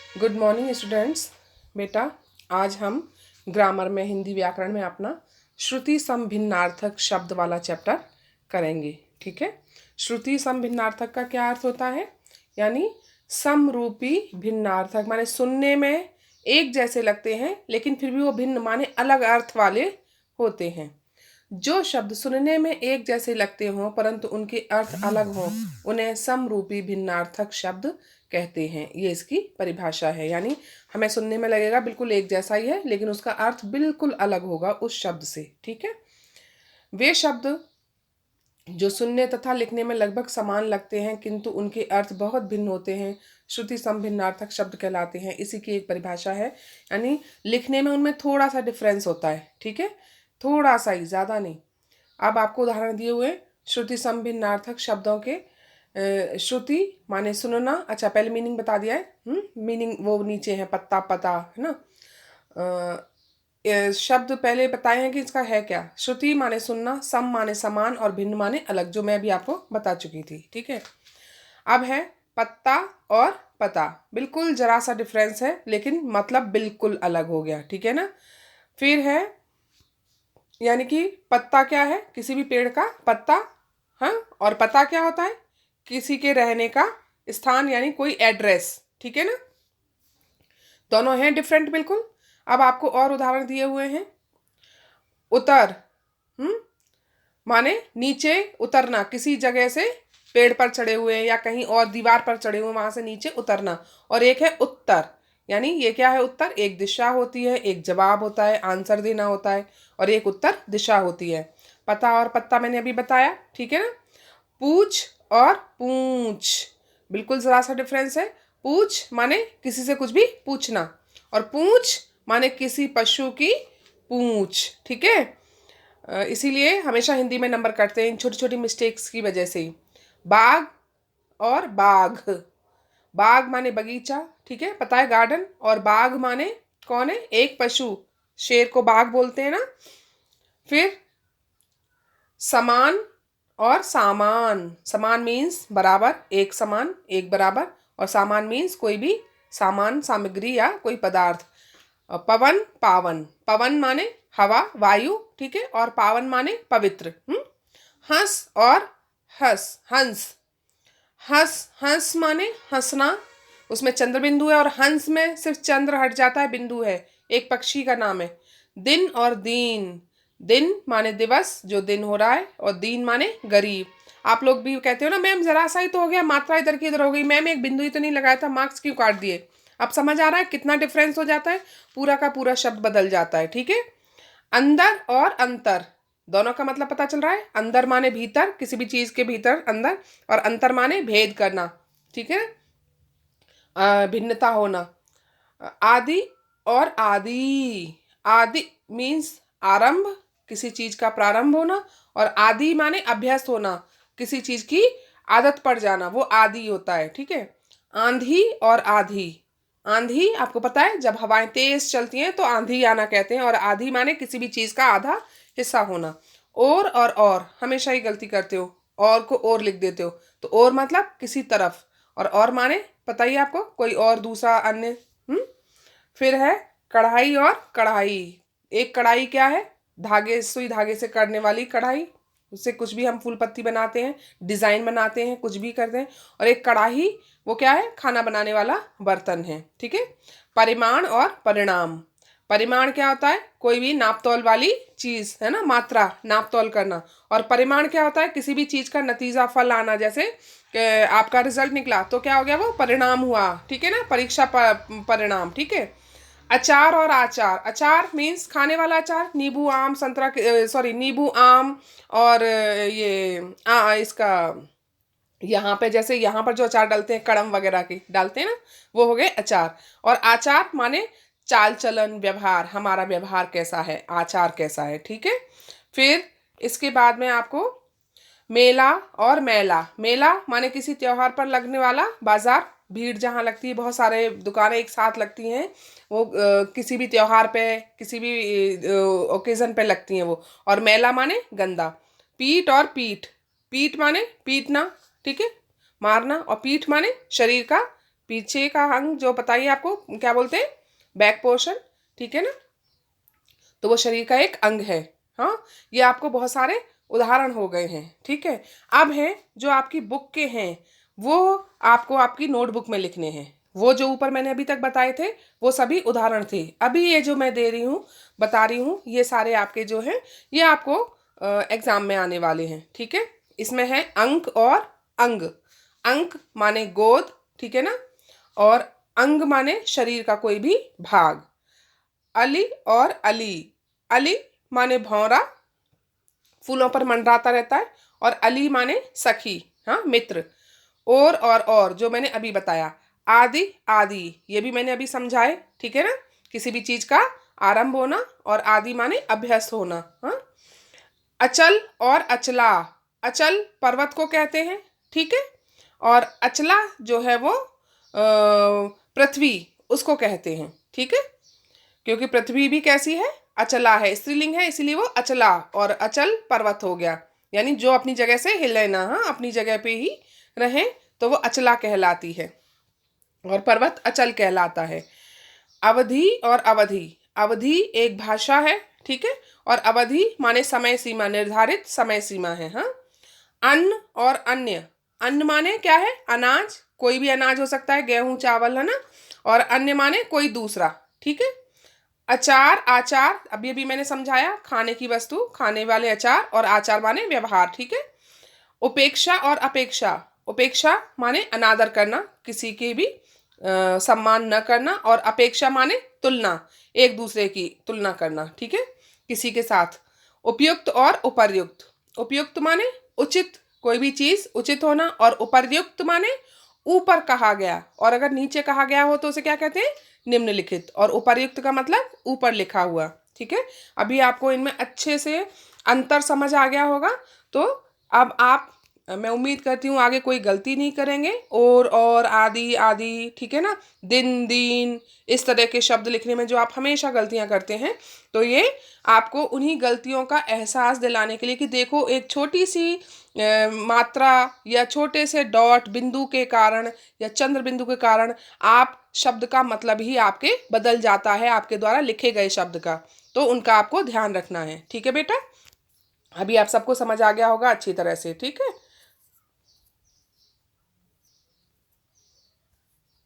Good morning students. बेटा, आज हम ग्रामर में हिंदी व्याकरण में अपना श्रुति समभिन्नार्थक शब्द वाला चैप्टर करेंगे। ठीक है। श्रुति समभिन्नार्थक का क्या अर्थ होता है? यानी समरूपी भिन्नार्थक, माने सुनने में एक जैसे लगते हैं लेकिन फिर भी वो भिन्न माने अलग अर्थ वाले होते हैं। जो शब्द सुनने में एक जैसे लगते हों परंतु उनके अर्थ अलग हों उन्हें समरूपी भिन्नार्थक शब्द कहते हैं। ये इसकी परिभाषा है। यानी हमें सुनने में लगेगा बिल्कुल एक जैसा ही है लेकिन उसका अर्थ बिल्कुल अलग होगा उस शब्द से। ठीक है। वे शब्द जो सुनने तथा लिखने में लगभग समान लगते हैं किंतु उनके अर्थ बहुत भिन्न होते हैं श्रुति समभिन्नार्थक शब्द कहलाते हैं। इसी की एक परिभाषा है। यानी लिखने में उनमें थोड़ा सा डिफरेंस होता है। ठीक है, थोड़ा सा ही, ज़्यादा नहीं। अब आपको उदाहरण दिए हुए श्रुति समभिन्नार्थक शब्दों के। श्रुति माने सुनना। अच्छा, पहले मीनिंग बता दिया है। मीनिंग वो नीचे है, पत्ता पता है ना। शब्द पहले बताए हैं कि इसका है क्या। श्रुति माने सुनना, सम माने समान और भिन्न माने अलग, जो मैं भी आपको बता चुकी थी। ठीक है। अब है पत्ता और पता। बिल्कुल जरा सा डिफरेंस है लेकिन मतलब बिल्कुल अलग हो गया। ठीक है ना। फिर है, यानी कि पत्ता क्या है? किसी भी पेड़ का पत्ता। हाँ, और पता क्या होता है? किसी के रहने का स्थान, यानी कोई एड्रेस। ठीक है ना। दोनों हैं डिफरेंट बिल्कुल। अब आपको और उदाहरण दिए हुए हैं। उतर, माने नीचे उतरना, किसी जगह से पेड़ पर चढ़े हुए हैं या कहीं और दीवार पर चढ़े हुए वहां से नीचे उतरना। और एक है उत्तर, यानी ये क्या है? उत्तर एक दिशा होती है, एक जवाब होता है, आंसर देना होता है, और एक उत्तर दिशा होती है। पता और पत्ता मैंने अभी बताया। ठीक है ना। पूछ और पूछ, बिल्कुल जरा सा डिफरेंस है। पूछ माने किसी से कुछ भी पूछना और पूछ माने किसी पशु की पूछ। ठीक है। इसीलिए हमेशा हिंदी में नंबर कटते हैं इन छोटी छोटी मिस्टेक्स की वजह से ही। बाग और बाघ। बाग माने बगीचा, ठीक है, पता है, गार्डन। और बाघ माने कौन है? एक पशु। शेर को बाघ बोलते हैं ना। फिर समान और सामान। समान मीन्स बराबर, एक समान, एक बराबर। और सामान मीन्स कोई भी सामान, सामग्री या कोई पदार्थ। पवन पावन। पवन माने हवा, वायु। ठीक है। और पावन माने पवित्र। हंस और हंस, हंस। हंस, हंस माने हंसना, उसमें चंद्र बिंदु है, और हंस में सिर्फ चंद्र हट जाता है, बिंदु है, एक पक्षी का नाम है। दिन और दीन। दिन माने दिवस, जो दिन हो रहा है, और दीन माने गरीब। आप लोग भी कहते हो ना, मैम जरा सा ही तो हो गया, मात्रा इधर की इधर हो गई, मैम एक बिंदु ही तो नहीं लगाया था, मार्क्स क्यों काट दिए। अब समझ आ रहा है कितना डिफरेंस हो जाता है, पूरा का पूरा शब्द बदल जाता है। ठीक है। अंदर और अंतर, दोनों का मतलब पता चल रहा है। अंदर माने भीतर, किसी भी चीज के भीतर अंदर, और अंतर माने भेद करना। ठीक है। भिन्नता होना। आदि और आदि। आदि मीन्स आरंभ, किसी चीज का प्रारंभ होना। और आदि माने अभ्यस्त होना, किसी चीज की आदत पड़ जाना, वो आदि होता है। ठीक है। आंधी और आधी। आंधी आपको पता है, जब हवाएं तेज चलती हैं तो आंधी आना कहते हैं। और आधी माने किसी भी चीज का आधा हिस्सा होना। और हमेशा ही गलती करते हो, और को और लिख देते हो। तो और मतलब किसी तरफ, और माने पता ही आपको, कोई और दूसरा अन्य। फिर है कढ़ाई और कढ़ाई। एक कढ़ाई क्या है? धागे, सुई धागे से करने वाली कढ़ाई, उससे कुछ भी हम फूल पत्ती बनाते हैं, डिजाइन बनाते हैं, कुछ भी करते हैं। और एक कढ़ाई, वो क्या है? खाना बनाने वाला बर्तन है। ठीक है। परिमाण और परिणाम। परिमाण क्या होता है? कोई भी नापतोल वाली चीज है ना, मात्रा, नापतोल करना। और परिमाण क्या होता है? किसी भी चीज का नतीजा, फल आना। जैसे आपका रिजल्ट निकला तो क्या हो गया? वो परिणाम हुआ। ठीक है ना, परीक्षा परिणाम। ठीक है। अचार और आचार। अचार मीन्स खाने वाला अचार, नींबू आम संतरा, सॉरी, नींबू आम और इसका, यहाँ पे जैसे यहाँ पर जो अचार डालते हैं, कड़म वगैरह की डालते हैं ना, वो हो गए अचार। और आचार माने चाल चलन, व्यवहार, हमारा व्यवहार कैसा है, आचार कैसा है। ठीक है। फिर इसके बाद में आपको मेला और मेला। मेला माने किसी त्योहार पर लगने वाला बाजार, भीड़ जहाँ लगती है, बहुत सारे दुकानें एक साथ लगती हैं, वो किसी भी त्योहार पे, किसी भी ओकेजन पे लगती हैं वो। और मेला माने गंदा। पीठ और पीठ। पीठ माने पीटना, ठीक है, मारना। और पीठ माने शरीर का पीछे का अंग जो बताइए आपको क्या बोलते हैं, बैक पोर्शन, ठीक है ना। तो वो शरीर का एक अंग है। हाँ, ये आपको बहुत सारे उदाहरण हो गए हैं, ठीक है। अब है जो आपकी बुक के हैं वो आपको आपकी नोटबुक में लिखने हैं। वो जो ऊपर मैंने अभी तक बताए थे वो सभी उदाहरण थे। अभी ये जो मैं दे रही हूँ, बता रही हूँ, ये सारे आपके जो हैं ये आपको एग्जाम में आने वाले हैं, ठीक है। इसमें है अंक और अंग। अंक माने गोद, ठीक है ना, और अंग माने शरीर का कोई भी भाग। अली और अली, अली माने भौरा, फूलों पर मंडराता रहता है, और अली माने सखी, हाँ मित्र। और जो मैंने अभी बताया, आदि आदि, ये भी मैंने अभी समझाए, ठीक है ना। किसी भी चीज का आरंभ होना, और आदि माने अभ्यस्त होना। हाँ, अचल और अचला, अचल पर्वत को कहते हैं, ठीक है, और अचला जो है वो पृथ्वी, उसको कहते हैं, ठीक है। क्योंकि पृथ्वी भी कैसी है, अचला है, स्त्रीलिंग है, इसीलिए वो अचला, और अचल पर्वत हो गया, यानी जो अपनी जगह से हिले ना, हाँ अपनी जगह पे ही रहे, तो वो अचला कहलाती है, और पर्वत अचल कहलाता है। अवधि और अवधि, अवधि एक भाषा है, ठीक है, और अवधि माने समय सीमा, निर्धारित समय सीमा है। हाँ, अन्न और अन्य, अन्न माने क्या है, अनाज, कोई भी अनाज हो सकता है, गेहूं चावल, है ना, और अन्य माने कोई दूसरा, ठीक है। अचार आचार, अभी अभी मैंने समझाया, खाने की वस्तु, खाने वाले अचार, और आचार माने व्यवहार, ठीक है। उपेक्षा और अपेक्षा, उपेक्षा माने अनादर करना, किसी के भी सम्मान न करना, और अपेक्षा माने तुलना, एक दूसरे की तुलना करना, ठीक है, किसी के साथ। उपयुक्त और उपर्युक्त, उपयुक्त माने उचित, कोई भी चीज उचित होना, और उपर्युक्त माने ऊपर कहा गया, और अगर नीचे कहा गया हो तो उसे क्या कहते हैं, निम्नलिखित, और उपर्युक्त का मतलब ऊपर लिखा हुआ, ठीक है। अभी आपको इनमें अच्छे से अंतर समझ आ गया होगा। तो अब आप, मैं उम्मीद करती हूँ आगे कोई गलती नहीं करेंगे, और आदि आदि, ठीक है ना, दिन दीन, इस तरह के शब्द लिखने में जो आप हमेशा गलतियां करते हैं, तो ये आपको उन्हीं गलतियों का एहसास दिलाने के लिए कि देखो एक छोटी सी मात्रा या छोटे से डॉट बिंदु के कारण या चंद्र बिंदु के कारण आप शब्द का मतलब ही आपके बदल जाता है, आपके द्वारा लिखे गए शब्द का। तो उनका आपको ध्यान रखना है, ठीक है बेटा। अभी आप सबको समझ आ गया होगा अच्छी तरह से, ठीक है।